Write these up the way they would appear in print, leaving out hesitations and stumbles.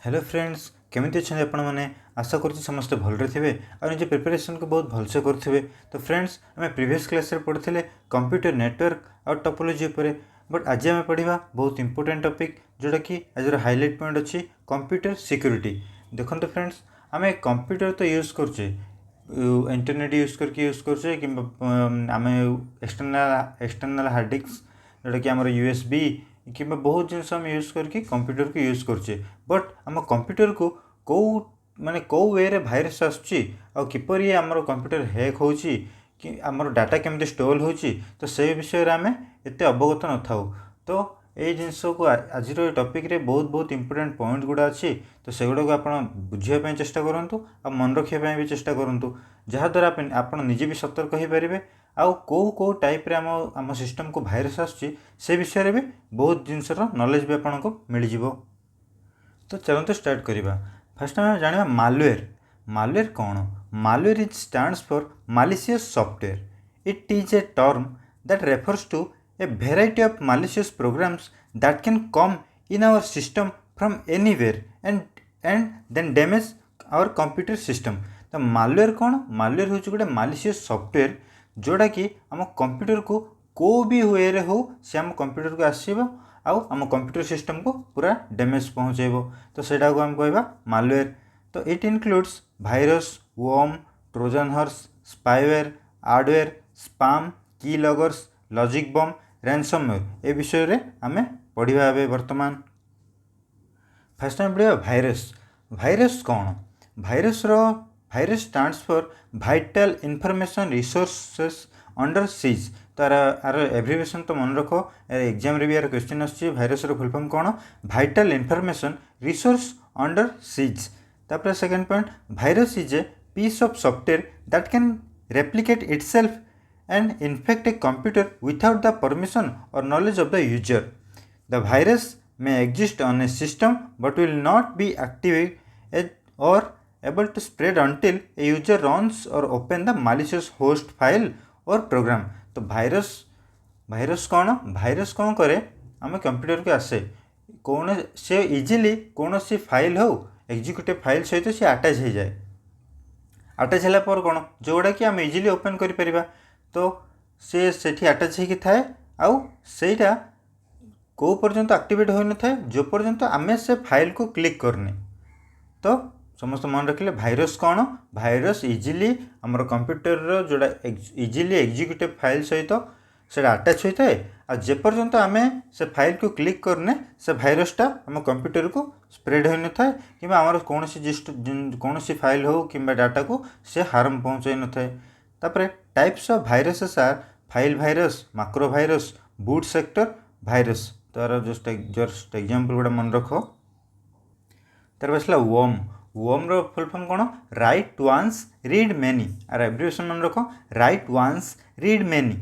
Hello friends केमिति अच्छे आपण मैंने आशा कर समस्ते भलरे थे और निज प्रिपरेशन को बहुत भलसे करेंगे। तो फ्रेंड्स आम प्रीवियस क्लास पढ़ते कंप्यूटर नेटवर्क और टोपोलॉजी पर बट आज आम पढ़ा बहुत इंपोर्टेंट टॉपिक जोटा कि आज हाईलाइट पॉइंट अच्छी कंप्यूटर सिक्योरिटी। देखो फ्रेंड्स आम कंप्यूटर तो यूज करचे इंटरनेट यूज करचे कि आम एक्सटर्नाल हार्ड डिस्क जोटा कि आम यूएसबी कि बहुत जिन यूज करके कंप्यूटर को यूज करचे। बट आम कंप्यूटर को कौ माने कौ वे रे भाइरस आपर ये आमर कंप्यूटर हैक हो कि आमर डाटा केमती स्टोर हो तो से विषय आम एत अवगत न था। तो ये जिनस को आज टॉपिक रे बहुत बहुत इंपोर्टेंट पॉइंट गुड़ा अच्छी तो सेगुड़ा को आप बुझापी चेष्टा करूँ आ मन रखापी भी चेष्टा करूँ जहाद्वारा आप निजे भी सतर्क हो पारे आउ कौ टाइप रे आम सिस्टम को भाइरस से विषय भी बहुत जिनसर नॉलेज भी आपको मिल जाव। तो चलते स्टार्ट करवा। फास्ट आम जाना मालवेयर। मालवेयर कौन? Malware is stands for malicious software. It is a term that refers to a variety of malicious programs that can come in our system from anywhere and then damage our computer system। तो malware कौन? Malware हूँ गोटे malicious software जोड़ा कि आम computer को भी हुए रे हो से आम कंप्यूटर को आसब आम कंप्यूटर सिस्टम को पूरा डैमेज पहुँचेब। तो सेटा को आम कहवा मालवेयर। तो it includes virus, worm, Trojan horse, spyware, hardware, spam, key loggers, logic bomb, ransomware ए विषय रे आमे पढ़िबा एबे वर्तमान। फर्स्ट टाइम पढ़िबा भाइरस। भाइरस कौन? Virus stands for vital information resources under siege. तो यार एब्रिविएशन तो मन रख, एग्जाम रे भी यार क्वेश्चन आछी भाइरस रो फुल फॉर्म कौन? Vital information resource under siege. तापर second point, virus is a piece of software that can replicate itself and infect a computer without the permission or knowledge of the user. The virus may exist on a system but will not be active or able to spread until a user runs or open the malicious host file or program। तो virus कौन? Virus कौन करे? आम computer को आसे कौन से easily कौन सी फाइल हो एग्जीक्यूटिव फाइल सहित सी आटाच हो जाए। आटाच है कौन जोड़ा कि आम इजिली ओपन कर तो से सेठी आटाच होगी थाए आउ सेटा को पर्यंत एक्टिवेट हो न थाए जो पर्यंत आमे से फाइल को क्लिक करने। तो समस्त मन रखिले भाइरस कौन? भाइरस इजिली आमर कंप्यूटर जोड़ा इजिली एग्जीक्यूटिव फाइल सहित से आटाच होता है आ जे पर्यंत आमे से फाइल को क्लिक करने से भाइरसटा आम कंप्यूटर को स्प्रेड हो न थाए कि आमर कौन सी फाइल हो कि डाटा को से हार्म पहुँचाई न थाए। तापरे types of viruses are file virus, macro virus, boot sector virus. तार जस्ट एग्जांपल गुड़ा मन रख। तार बसला वर्म। वर्म रो फुल फॉर्म कौन? Write once read many. आर एब्रिविएशन मन रख write once read many.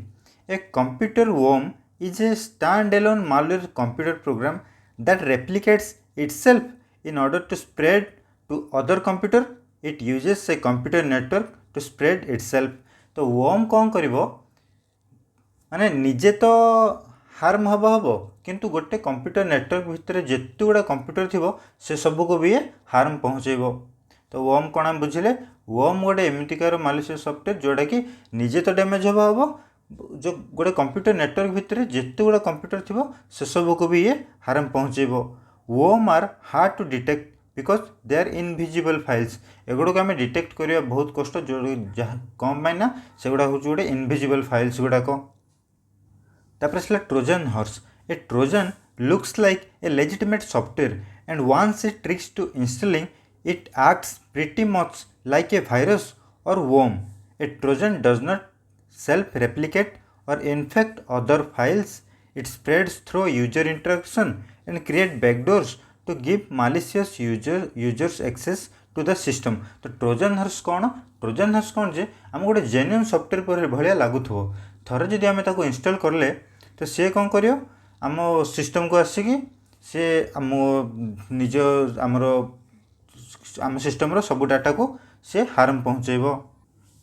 A computer worm is a stand alone malware computer program that replicates itself in order to spread to other computer. It uses a computer network to spread itself. तो worm कौन करिवो माने निजे तो harm हम किंतु गोटे computer network भितर जिते गुड़ा कंप्यूटर थी से सब को भी हार्म पहुँचेब। तो वर्म कौन आम बुझे? वर्म गोटे एमतीकार मालिशियस सॉफ्टवेयर जोड़ा कि निजे तो डैमेज हम जो गोटे कंप्यूटर नेटवर्क भितर जिते गुड़ा कंप्यूटर थी से सब को भी ये हार्म पहुँचेब। Worm are hard to detect because they are invisible files. एगुड़ा को आम डिटेक्ट करवा बहुत कष्ट जो कम पाइना से गुड़ा हूँ गोटे इनविजिबल फाइल्स गुड़ाक। तापर Trojan horse. A Trojan looks like a legitimate software and once it tricks to installing it acts pretty much like a virus और worm. A Trojan does not self replicate और infect other files. It spreads through user interaction and create backdoors to give malicious users access to the system. तो Trojan horse कौन? Trojan horse कौन जे आम गोटे genuine software पर भाया लगुथो थरे जदि आम ताको इंस्टॉल करले तो सी कौन करियो आम सिस्टम को आसिकी से आम निज आमर आम सिस्टम रो सब डाटा को से हार्म पहुँचेब।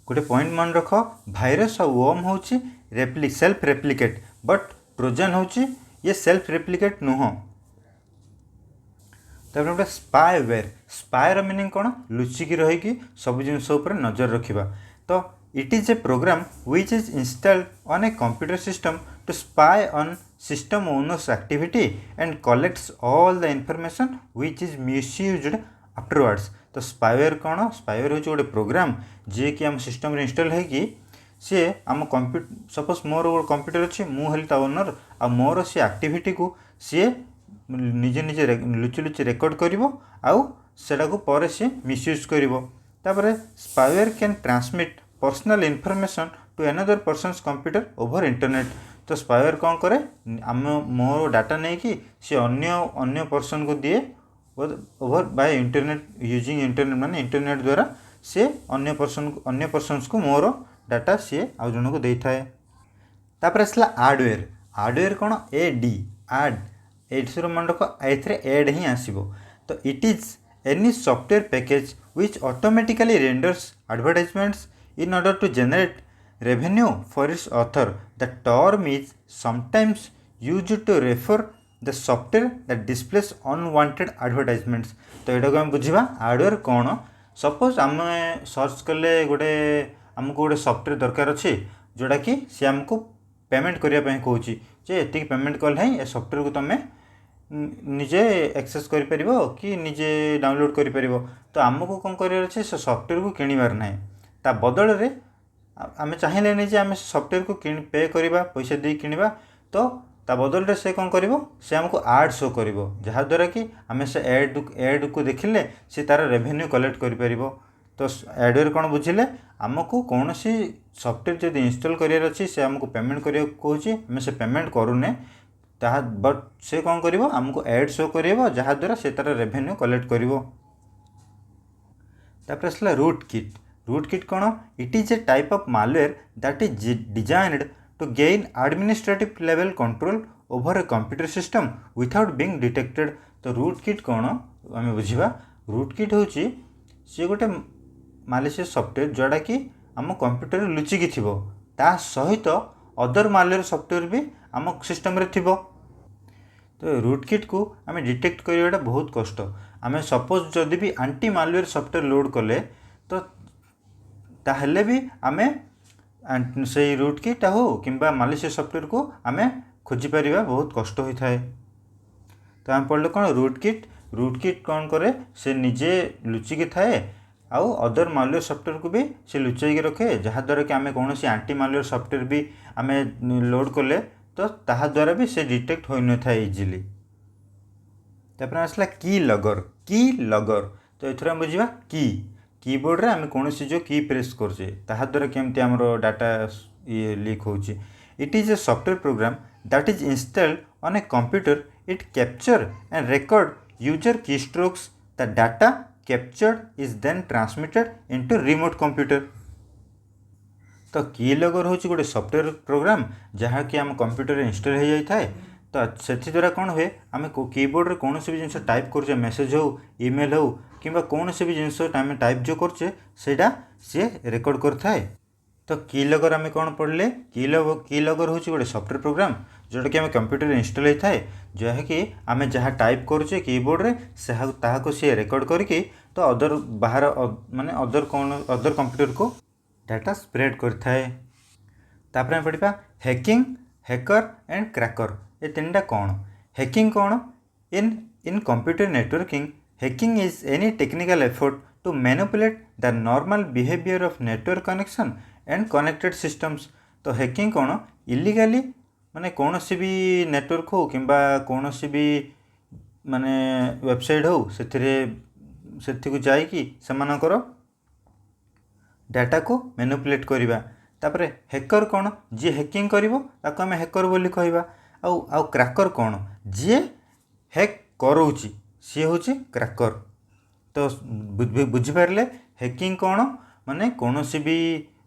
गोटे पॉइंट मन रख भाइरस और वर्म हूँ सेल्फ रेप्लिकेट बट ट्रोजन हूँ ये सेल्फ रेप्लिकेट नुह। तापर गोटे स्पाएवेयर स्पायर मीनिंग कौन लुचिकी रहीकि सब जिनस नजर रखा तो it is a program which is installed on a computer system to spy on system owners activity and collects all the information which is misused afterwards. तो स्पाईवेयर कौन स्पाईवेयर हूँ गोटे प्रोग्राम जी कि आम सिस्टम इनस्टल होगी सी आम computer suppose मोर गोटे computer अच्छी मुझे ता ओनर आ मोर सी एक्टिविटी को सी निजे निजे लुचि लुचि रेकर्ड कर पर सी मिसयूज कर spyware can transmit personal information to another person's computer over internet. तो स्पाईवेयर कौन करे आम मोर डाटा नहीं कि सी अन्य पर्सन को दिए over by internet using internet माने इंटरनेट द्वारा सी अन्य पर्सन्स को मोर डाटा सी आउ जन को देता है। तापर आसला हार्डवेयर हार्डवेयर कौन ए डी आड एर मंडक एड ही आसो। तो it is any software package which automatically renders advertisements in order to generate revenue for its author. The term is sometimes used to refer the software that displays unwanted advertisements. तो यहाँ को आम बुझा hardware कौन suppose आम search कले गोटे आमको गोटे सॉफ्टवेयर दरकार अच्छे जोड़ा कि सी आमको पेमेंट करने कौन जे ये पेमेंट कले ही सॉफ्टवेयर को तुम्हें निजे एक्सेस कर कि निजे डाउनलोड कर। तो आमको कौन कर से सॉफ्टवेयर को किणवार ना ता बदल रे आम चाहिए नहीं आम सॉफ्टवेयर को पे करवा पैसा दे किणवा तो ता बदल रे से कौन कर से आमको आड शो कर जहाद्वारा कि आम से एड को देखिले सी तार रेवेन्यू कलेक्ट कर। तो हार्डवेयर कौन बुझिले आमको कौन सी सॉफ्टवेयर जब इंस्टॉल करार अच्छी से आमको पेमेंट करने कौन आम से पेमेंट करूने ता बट से कौन कर आमको एड शो कर जहाद्वारा से तार रेवेन्यू कलेक्ट कर। आसला रूट किट कौन it is a type of malware that is designed to gain administrative level control over a computer system without being detected. तो रूट किट कौन आम बुझा रूट किट हूँ सी गोटे मालिशियस सॉफ्टवेयर जोड़ा कि आम कंप्यूटर लुचिकी थी ता सहित अदर मालवेयर सॉफ्टवेयर भी आम सिस्टम रे थिबो। तो रूट किट को आम डिटेक्ट करवाटा बहुत कष्ट आम सपोज जदि भी आंटी मालवेयर सॉफ्टवेयर लोड कले तो ताहले भी आम से रूट किट हो कि मालिशियस सॉफ्टवेयर को आम खोजिपर बहुत कष्ट होता है। तो आम पढ़ले कौन रूट किट कौन करे से निजे लुचिकी थाए आउ अदर मालवेयर सॉफ्टवेयर को भी से लुचाई रखे जहाद्वारा कि आम कौन आंटी मालवेयर सॉफ्टवेयर भी आम लोड कले तो ताद्वारा भी से डिटेक्ट हो न था इजिली। तापर आसला की लगर तो ये बुझा कीबोर्ड रे आम कौन जो की प्रेस करछे ताद्वारा केमती आमर डाटा ये लीक होची। It is a software program that is installed on a computer it capture and record user key strokes the data captured is then transmitted into remote computer. तो की लगर हूँ गोटे software program जहाँ कि आम computer install हो जाए तो से द्वारा कौन हुए आम कीबोर्ड रे कौन भी जिन टाइप कर मेसेज हो ईमेल हो कि कौन भी जिन आम टाइप जो करे सी रेकर्ड कर। तो की लगर आम कौन पढ़ले की लगर हूँ गोटे सॉफ्टवेयर प्रोग्राम जोटा कि आम कंप्यूटर इंस्टॉल होता है जहाँकि आम जहाँ टाइप करुचे कीबोर्ड रे ताको सी रेकर्ड करके तो अदर बाहर माने अदर कंप्यूटर को डाटा स्प्रेड करता है। तापर आम पढ़ा हैकिंग हैकर एंड क्रैकर ये तीनटा कौन हैकिंग कौन in computer networking hacking is any technical effort to manipulate the normal behaviour of network connection and connected systems. तो हैकिंग कौन इलीगली माने कौन सी भी नेटवर्क हो कि कौन सी भी माने वेबसाइट हो से जाइकी सेमानकर डाटा को मैनिपुलेट करवा। तापर हैकर कौन जी हैकिंग करिवो ताको आम हैकर बोली कहवा आउ क्रैकर कौन जी हैक करोची सी हूँ क्रैकर। तो बुझिपारे हैकिंग कौन माने कौन सी भी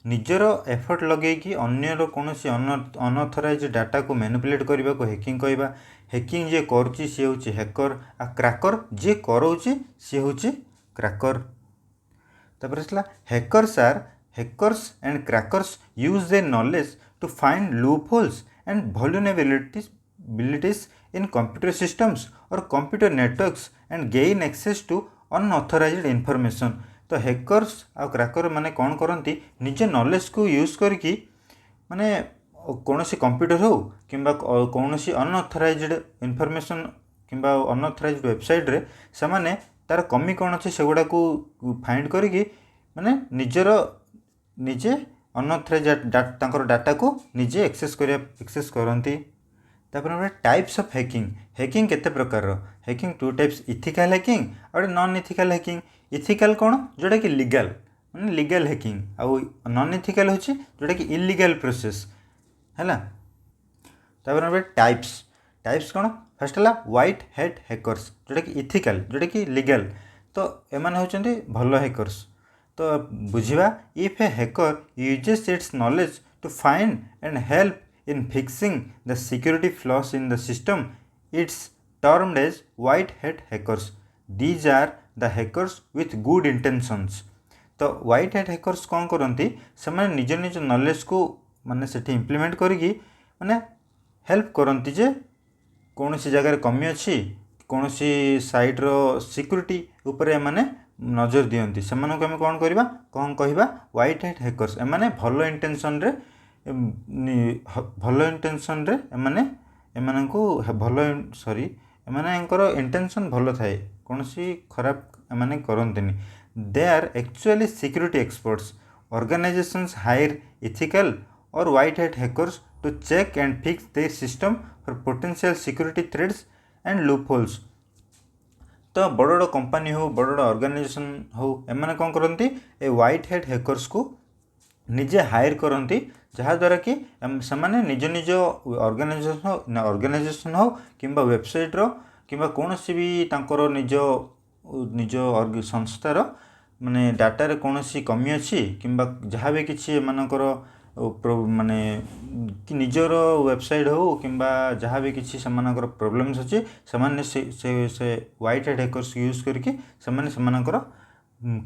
निजर एफर्ट लगे कि अन्यर कौन सी अनअथराइज डाटा को मैनिपुलेट करने को हैकिंग कहवा। हैकिंग जे करुच्ची सी हूँ हैकर आ क्रैकर जे करोची सी हूँ क्रैकर। तापर आसला hackers and crackers use their knowledge to find loop holes and vulnerabilities in computer systems और computer networks and gain access to unauthorised information. तो हैकर्स आ क्रैकर माने कौन करती निज नॉलेज को यूज करके माने कौन कंप्यूटर हो कि कौन अनऑथराइज्ड इनफॉरमेशन कि अनऑथराइज्ड वेबसाइट रे से तार कमी कौन अच्छे से गुड़ा को फाइंड करके माने निजर निजे अनऑथराइज डाटा को निजे एक्सेस करती। तापर टाइप्स ऑफ हैकिंग हैकिंग केते प्रकार hacking two types ethical hacking और नॉन इथिकल हैकिंग। इथिकल कौन जोटा कि लीगल माने लीगल हैकिंग आउ नॉन इथिकल होची जोटा कि इलीगल प्रोसेस हैला। तापर टाइप्स टाइप्स कौन फर्स्ट है व्हाइट हैट हैकर्स जोटा कि इथिकल जोटा कि लीगल। तो एमाने होचंदी भलो हैकर्स। तो बुझिबा if a hacker uses its knowledge to find and help in fixing the security flaws in the system, it's termed as white hat hackers. These are the hackers with good intentions. तो white hat hackers कौन करती से निज निज knowledge को माने सेठी implement करके माने हेल्प करती जे कौन सी जगह कमी अच्छी कौन सी साइट्र सिक्यूरीटी उपरे माने नजर दियंती से आम कौन करवा कौन कहवा व्हाइट हैट हैकर्स एमाने भलो इंटेंशन रे भलो इंटेंशन रे एमाने एमानंकु भलो सॉरी एमानंकर इंटेंशन भलो थाए कौन सी खराब एमाने करंतनी। They are actually security experts. Organisations hire ethical और white hat hackers to check and fix their system for potential security threats and loopholes. तो बड़ बड़ कंपनी हो बड़ बड़ ऑर्गेनाइजेशन हो एमाने कौन करती ए व्हाइट हैट हैकर्स को निजे हायर करती जहाँद्वारा कि से निज निज ऑर्गेनाइजेशन हो कि वेबसाइट रो कि कौन भी तांकर निज निज संस्थार माने डाटा कौन सी कमी अच्छी कि जहाँ भी किसी एमानकर माने कि निजर वेबसाइट हो कि जहाँ भी किसी सेमानकर प्रोब्लेम्स अच्छी से व्हाइट हैट हैकर्स यूज करके सेमानकर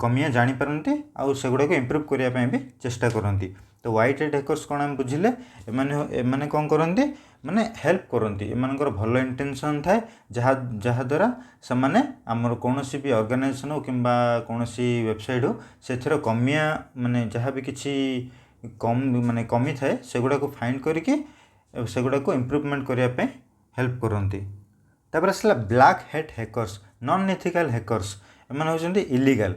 कमिया जानीपारती आउ सेगुड़ा को इम्प्रूव करने भी चेष्टा करती। तो व्हाइट हैट हैकर्स कौन आम बुझिले एमाने कौन करती माने हेल्प करती एमानकर भलो इंटेंशन थाए जहाँद्वारा से आमर कौन भी ऑर्गेनाइजेशन हो कि कौन वेबसाइट हो से कमिया माने जहाँ भी किसी कम माने कमी थाए सेगुड़ा को फाइंड करके सेगुड़ा को इम्प्रूवमेंट करने हेल्प करती। तापर आसला black hat hackers non ethical hackers एमाने होचंदी इलीगल।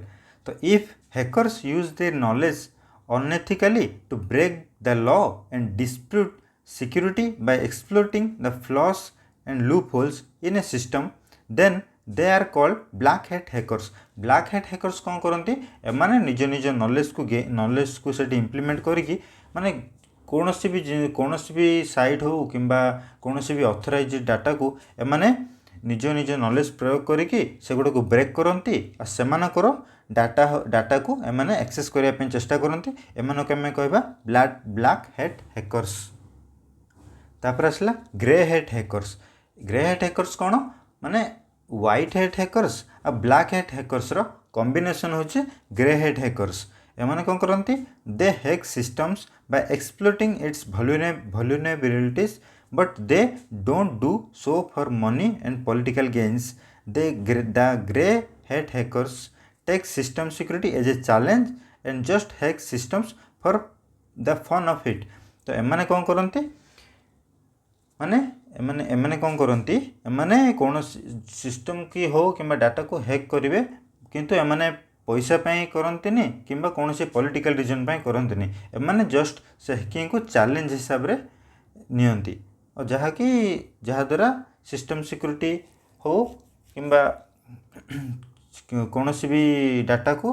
तो if hackers use their knowledge unethically to break the law and dispute security by exploiting the flaws and loopholes in a system, then they are called black hat hackers. black hat hackers कौन करती एमाने निज निज knowledge को सेठी implement करके माने कौन भी साइट हो कि कौन भी ऑथराइज डाटा को एमाने निज निज नॉलेज प्रयोग करके सेगुड़ा को ब्रेक करती और सेमानकर डाटा को एमाने एक्सेस करने चेष्टा करती एमानक आम कहवा ब्लैक हैट हैकर्स। तापर आसला grey hat hackers. Grey hat hackers कौन माने व्हाइट हैट हैकर्स और ब्लैक हैट हैकर्स रो कॉम्बिनेशन होचे ग्रे हैट हैकर्स। एमाने कौन करती they hack systems by exploiting its vulnerabilities but they don't do so for money and political gains. The grey hat hackers take system security as a challenge and just hack systems for the fun of it. तो एमाने कौन करती माने एमाने कौन करती एमाने कौन सिस्टम की हो कि डाटा को हैक करेंगे किंतु एमाने पैसा पाई करंतिनी किंबा कौन से पॉलिटिकल रीजन पाई करंतिनी एमाने जस्ट से हैकिंग को चैलेंज हिसाब रे नियंती और जहाँद्वारा सिस्टम सिक्यूरीटी हो कि कौन भी डाटा को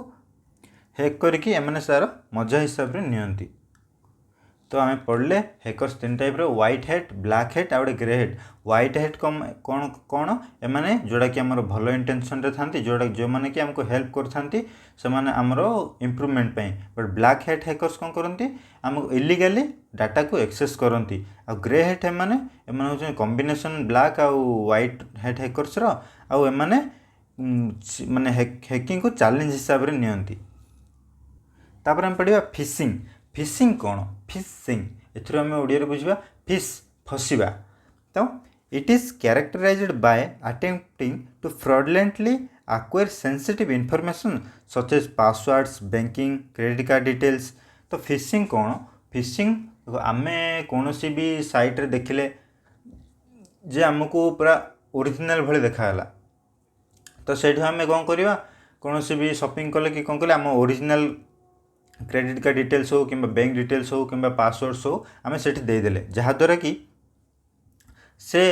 हैक करके एमाने सार मजा हिसाब रे नियंती। तो आम पढ़ले हैकर्स तीन type white hat black hat आ ग्रे हैट। व्हाइट हैट कौन कौन एमाने जोड़ा कि आमर भलो इंटेंशन रे थांती जोड़ा जो माने कि हमको हेल्प करथांती सेमाने आमर improvement pi. But black hat hackers कौन करती आमको इलीगली डाटा को एक्सेस करती। आ ग्रे हैट एमाने होचन कॉम्बिनेशन ब्लैक आ व्हाइट हैट हैकर्स रो आ एमाने माने हैकिंग को चैलेंज हिसाब रे नियंती। तापर हम पढ़िबा फिशिंग। फिशिंग कौन फिशिंग एथुर आम ओडिया बुझा फिश फसवा। तो It is characterized by attempting to fraudulently acquire sensitive information such as passwords, banking, credit card details. तो फिशिंग कौन? फिशिंग आमे कौनसी भी साइट रे देखिले जे आमको पूरा ओरिजिनल भली देखाला तो सेठी आमे कौन करिवा कौनसी भी शॉपिंग कले कि कौन कले आम ओरिजिनल क्रेडिट कार्ड डिटेल्स हो कि बैंक डिटेल्स हो कि पासवर्ड्स हो आम से देदेले जहाद्वारा कि से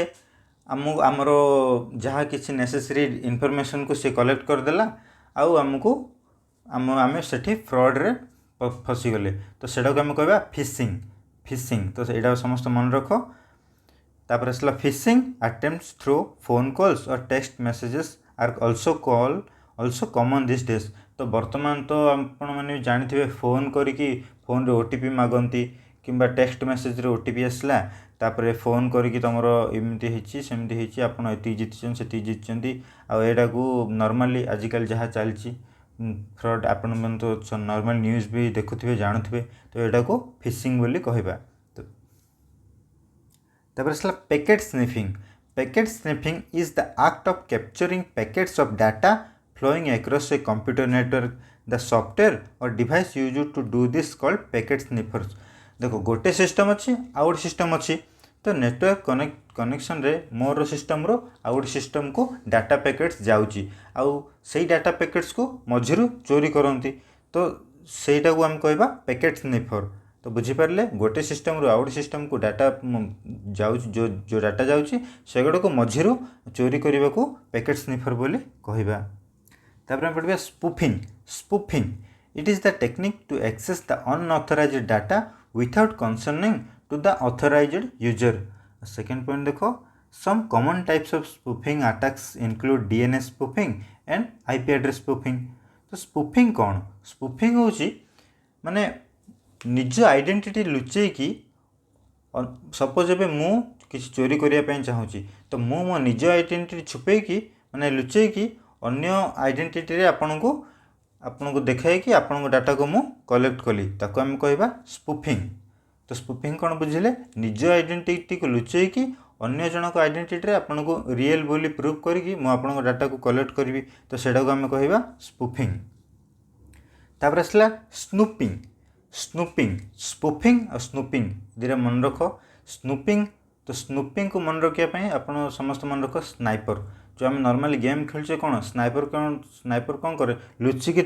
आमको आमर जहाँ किसी नेसेसरी इनफॉरमेशन को सी कलेक्ट करदेला आउ आमको आम से फ्रॉड रे फसीगले तो सेटा को आम कहवा फिशिंग फिशिंग तो यहाँ समस्त मन रख तापर आसला phishing attempts through phone calls और text messages are also common these days तो बर्तमान तो आपण मैंने जानी फोन करिकी फोन रे ओटीपी मागंती किंबा टेक्स्ट मैसेज रे ओटीपी आसला तापर फोन करिकी तुमर एमती होती सेमती होती आपड़ ये जीति से जीति आईटा को नॉर्मली आजिकल जहाँ चलती फ्रॉड आपण मैंने तो नॉर्मल न्यूज़ भी देखुवे जानुवे तो यहाँ को फिशिंग बोली कहबा तो तापर आसला packet sniffing packet sniffing is the act of capturing packets of data flowing across a computer network. The software or device used to do this called packet sniffers. देखो गोटे सिस्टम अच्छी आउ गोटे सिस्टम अच्छी तो नेटवर्क कनेक्शन रे मोर system रो आउ गोटे सिस्टम को डाटा पैकेट्स जाउची आउ सेई डाटा पैकेट्स को मझिरु चोरी करंती तो सेटा को हम कहबा पैकेट स्निफर तो बुझी पारले गोटे सिस्टम रो आउ गोटे सिस्टम को डाटा जाउची जो डाटा जाउची सेगडा को मझिरु चोरी करबा को पैकेट स्निफर बोली कहबा तापर हम पढ़िबा spoofing spoofing it is the technique to access the unauthorised data without concerning to the authorised user second point देखो some common types of spoofing attacks include DNS spoofing and IP address spoofing तो spoofing कौन spoofing होची माने निज identity लुचेई की suppose एबे मु किसी चोरी करिया पई चाहूची तो मु मो निज आइडेंटिटी छुपे की माने लुचेई की अन्य आइडेंटिटी रे आपन को देखाए कि आपन डाटा को मु कलेक्ट कली ताको हम कहबा स्पूफिंग तो स्पूफिंग कौन बुझिले निज आइडेंटिटी को लुचेई कि अन्य जनक आइडेंटिटी रे आपन को रियल बोली प्रूव करी मु आपन डाटा को कलेक्ट करी तो सेटा को हम कहबा स्पूफिंग तापर आसला स्नूपिंग स्नूपिंग स्पूफिंग और स्नूपिंग दिरा मन रख स्नूपिंग तो स्नूपिंग को मन रखिया आपन समस्त मन रख स्नाइपर जो आम नॉर्मली गेम खेलचे कौन स्नाइपर कौन करे लुचिकी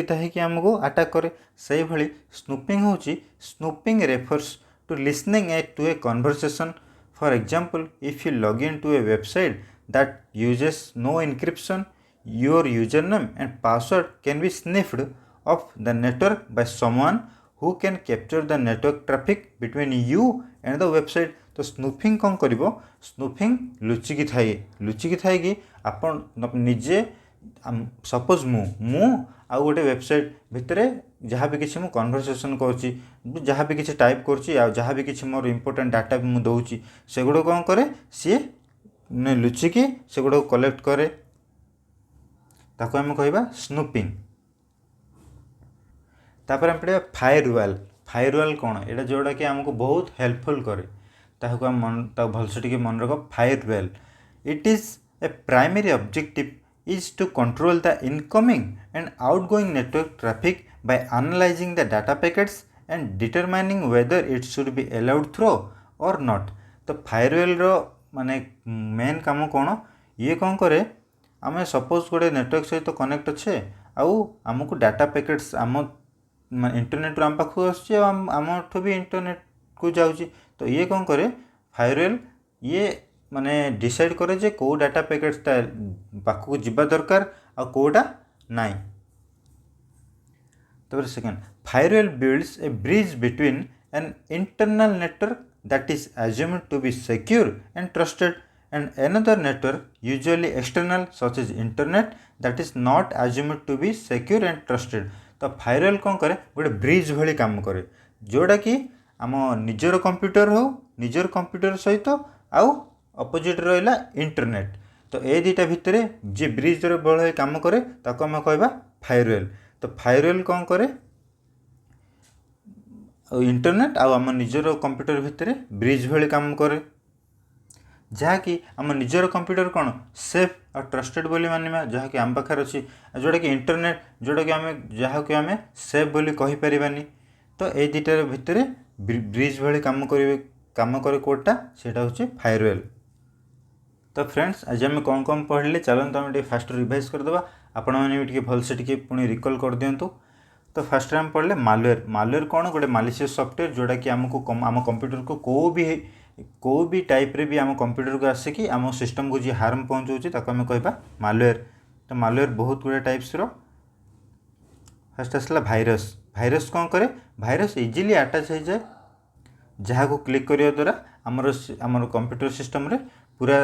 थाए कि आमको अटैक करे से भली स्नूपिंग होची snooping refers to listening to a conversation for example if you log in to a website that uses no encryption your user name and password can be sniffed off the network by someone who can capture the network traffic between you and the website तो snooping कौन करिवो स्नूफिंग लुचिकी थाए कि आपण निजे suppose मु आउ गोटे website भितर जहाँ भी किसी मु कन्वर्सेशन करुच्ची जहाँ भी किसी टाइप करुच्ची जहाँ भी किसी मोर इंपोर्टेंट डाटा भी मुझे दूसरी सेगुड़ा कौन करे सी लुचिकी सेगुड़ा कलेक्ट करे ताको आम कहबा स्नूपिंग तापर हम पढ़ा फायरवाल कौन यहाँ जोड़ा कि आमको बहुत हेल्पफुल करे ताको हम भलसे टिके मन रख firewall it is A primary objective is to control the incoming and outgoing network traffic by analyzing the data packets and determining whether it should be allowed through or not. तो firewall रो माने main काम कौन ये कौन करे आम suppose गोटे network सहित कनेक्ट अच्छे आउ आमको डाटा पैकेट्स आम इंटरनेट आम पाख आमठू भी इंटरनेट को जाऊँगी तो ये कौन करे फायरवेल ये माने डिसाइड करे जे को डाटा पैकेट्सटा पाखक जीवा दरकार आ कोटा नाई तब second firewall builds A bridge between an internal network that is assumed to be secure and trusted and another network usually external such as internet that is not assumed to be secure and trusted तो firewall कौन करे गोटे bridge भली काम करे जोड़ा कि आम निजर कंप्यूटर हो निजर कंप्यूटर सहित आउ अपोजिट रहा इंटरनेट तो ये दुटा भितर जी ब्रिज भाई काम करे ताको आम कहबा फायरवेल तो फायरवेल कौन करे इंटरनेट आम निजर कंप्यूटर भितर ब्रिज भली काम करे जहाँकि आम निजर कंप्यूटर कौन सेफ और ट्रस्टेड बोली मानिबा जहाँकि आम पाखे अच्छी जोटा कि इंटरनेट जोटा कि आम जहाँ को आम सेफ बोली कहि परिबानी। तो ये दुटार भितर ब्रिज भली काम करे कोडटा सेटा होची फायरवेल। तो फ्रेंड्स आज आम कौन कौन पढ़ले चलते आम फास्ट रिवाइज करदे आपण मैंने भी भलसे टी पुणी रिकल कर दिंतु। तो फास्ट आम पढ़ले मालवेयर। मालवेयर कौन गोटे मालिशियस सॉफ्टवेयर जोटा कि आमको आम कंप्यूटर को को भी टाइप रे भी आम कंप्यूटर को आसिकी आम सिस्टम को जी हार्म पहुँचाऊँच आम कह मालवेयर। तो मालवेयर बहुत गुड़े टाइप्स रो। फास्ट आसला भाइरस। भाइरस कौन करे भाइरस इजिली अटैच हो जाए जहाँ को क्लिक करने द्वारा आमर कंप्यूटर सिस्टम रे पूरा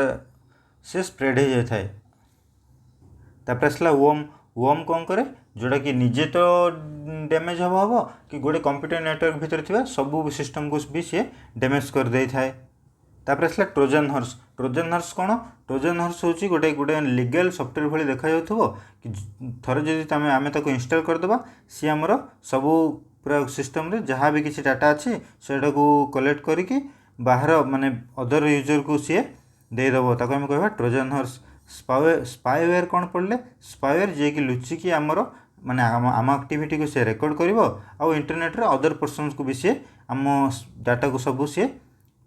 से स्प्रेड हो जाए। तापर आसला वोम। वोम कौन करे जोटा कि निजे तो डैमेज हम कि गोटे कंप्यूटर नेटवर्क भितर थी सब सिस्टम को भी सी डैमेज कर दे थाए। तापर आसला ट्रोजन हॉर्स। ट्रोजन हॉर्स कौन ट्रोजन हॉर्स होची गोटे गोटे लीगल सॉफ्टवेयर भली देखा जाउथबो कि थरे जदि तमे आमे ताको इंस्टॉल कर देबा सी हमर सब पूरा सिस्टम रे जहाँ भी किसी डाटा अच्छी सेटा को कलेक्ट करिकी बाहर माने अदर यूजर को सी दे देबो ताको हम कहबा ट्रोजन हॉर्स। स्पाईवेयर कौन पड़े स्पाईवेयर जे कि लुचिकी आमर माने आम एक्टिविटी को सी रेकर्ड करिवो आउ इंटरनेट रे अदर पर्सन्स को भी सी आम डाटा को सब सी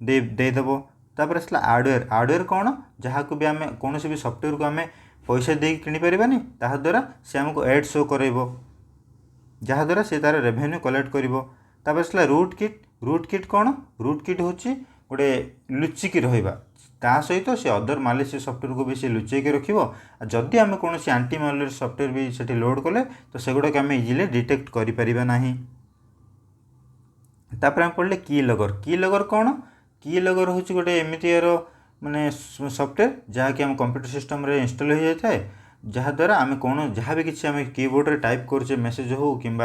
दे देबो। तापर आसला हार्डवेयर। हार्डवेयर कौन जहाँ को भी आम कौन भी सॉफ्टवेयर को आम पैसा दे कि पारानी ता द्वारा सी आमको एड शो करइबो जहाँद्वारा सी तार रेवेन्यू कलेक्ट करिवो। तापर आसला रूट किट। रूट किट कौन रूट किट होची गोटे लुचिकी रहिबा ता सहित सी अदर मालिशियस सॉफ्टवेयर को भी सी लुचेक रखिबो। जदि आम कौन आंटी मालवेयर सॉफ्टवेयर भी सेठी लोड कले तो सेगुड़ा आम इजिली डिटेक्ट करि परिबा नाही। तापर आम पढ़ले की लगर। की लगर कौन की लगर होची गोटे एमितियार माने सॉफ्टवेयर जहाँकि आम कंप्यूटर सिस्टम रे इंस्टॉल हो जाए थाए जहाँद्वारा आम कौन जहाँ भी किसी आम कीबोर्ड रे टाइप करछे मेसेज हो कि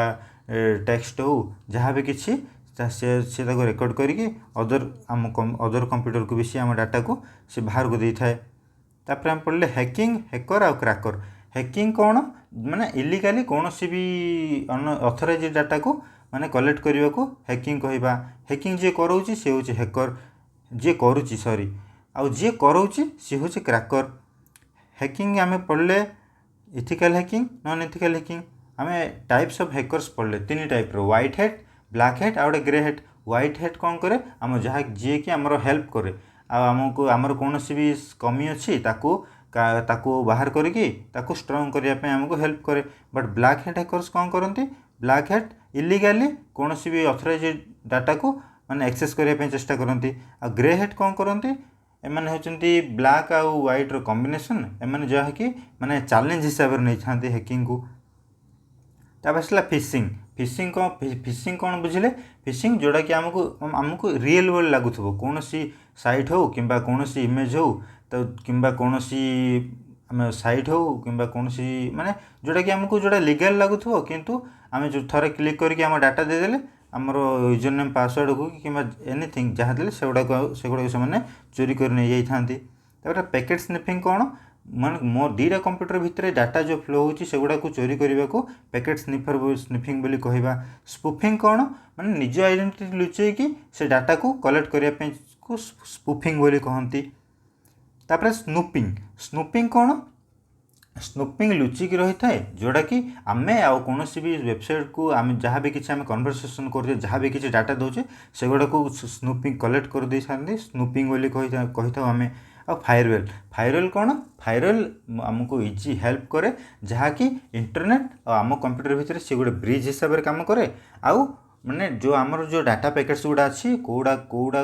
टेक्स्ट हो जहाँ भी किसी से रेकर्ड करके अदर कंप्यूटर को भी सी आम डाटा को सी बाहर को दे थाए। तापर आम पढ़ले हैकिंग हैकर आ क्रैकर। हैकिंग कौन माने इलीगली कौन सी भी अथराइज डाटा को माने कलेक्ट करने को हैकिंग कहवा। हैकिंग जे करोची से होची हैकर जे करुची सॉरी आउ जे करोची सी होची क्रैकर। हैकिंग आम पढ़ले ethical hacking non ethical hacking. आम टाइप्स ऑफ हैकर्स पढ़ले तीन टाइप रो व्हाइट हैट ब्लैक हैट आउ ग्रे हैट। व्हाइट हैट कौन करे आम जहाँ जी कि आमर हेल्प करे आमको आमर कौन भी कमी अच्छी ताकू बाहर करके ताकू स्ट्रंग करने आमको हेल्प करे। बट ब्लैक हैट हैकर्स कौन करती ब्लैक हैट इलीगली कौन भी अथराइज डाटा को माने एक्सेस करने चेष्टा करती। आ ग्रे हैट कौन करती एमाने होचंती ब्लैक आउ व्हाइट रो कॉम्बिनेशन एमाने जहाँ कि माने चैलेंज हिसाब से नहीं थांती हैकिंग को। तापर आसला फिशिंग। फिशिंग कौन बुझिले फिशिंग जोड़ा कि आमको रियल वर्ल्ड लगुथबो कौन सी साइट हो कि कौन सी इमेज हो तो कि कौन सी साइट हो कि कौन सी माने जोड़ा कि आमको जोड़ा लीगल लगुथबो किंतु आम जो थरे क्लिक करके आम डाटा देदेले आमर यूजर नेम पासवर्ड हो कि एनीथिंग जहाँ देले सेगुड़ा से चोरी कर नहीं जाती। तापर पैकेट स्निफिंग कौन माने मोर दीटा कंप्यूटर भितर डाटा जो फ्लो होची सेगुड़ा को चोरी करने को पैकेट स्निफिंग बोली कहवा। स्पूफिंग कौन माने निज आइडेंटिटी लुचेकी से डाटा को कलेक्ट करने को स्पूफिंग बोली कहती। तापर स्नूपिंग। स्नूपिंग कौन स्नूपिंग लुचिकी रही थाए जोड़ा कि आमे आउ कौन भी वेबसाइट को आम जहाँ भी किसी आम कन्वर्सेसन करते जहाँ भी किसी डाटा दौचे सेगुड़ा को स्नूपिंग कलेक्ट कर दे स्नूपिंग बोली कही था आम। आ फायरवेल। फायरवेल कौन फायरवेल आमको इजी हेल्प करे जहाँ कि इंटरनेट और आम कंप्यूटर भितर सी गोटे ब्रिज हिसाब से काम करे आउ माने जो आमर जो डाटा पैकेट्स गुड़ा अच्छी कौड़ा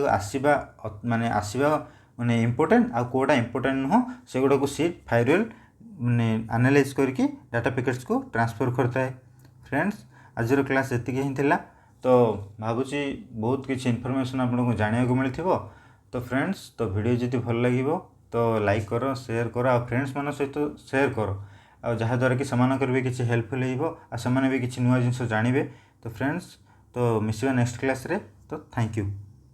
आसवा माने इम्पोर्टेंट आ कौटा इम्पोर्टेंट नुह सेगुड़ा को सी फायरवेल माने एनालाइज करके डाटा पैकेट्स को ट्रांसफर करता है। फ्रेंड्स आज क्लास एति ही थिला तो भावुची बहुत किसी इनफॉरमेशन आपको जाना को मिली। तो फ्रेंड्स तो वीडियो जदि भल लगे तो लाइक करो शेयर करो आ फ्रेंड्स मान सहित शेयर करो आ जहाँद्वारा कि सेमानकर भी किसी हेल्पफुल हो भी किसी नुआ जिन जानवे। तो फ्रेंड्स तो मिसिबा नेक्स्ट क्लास रे तो थैंक यू।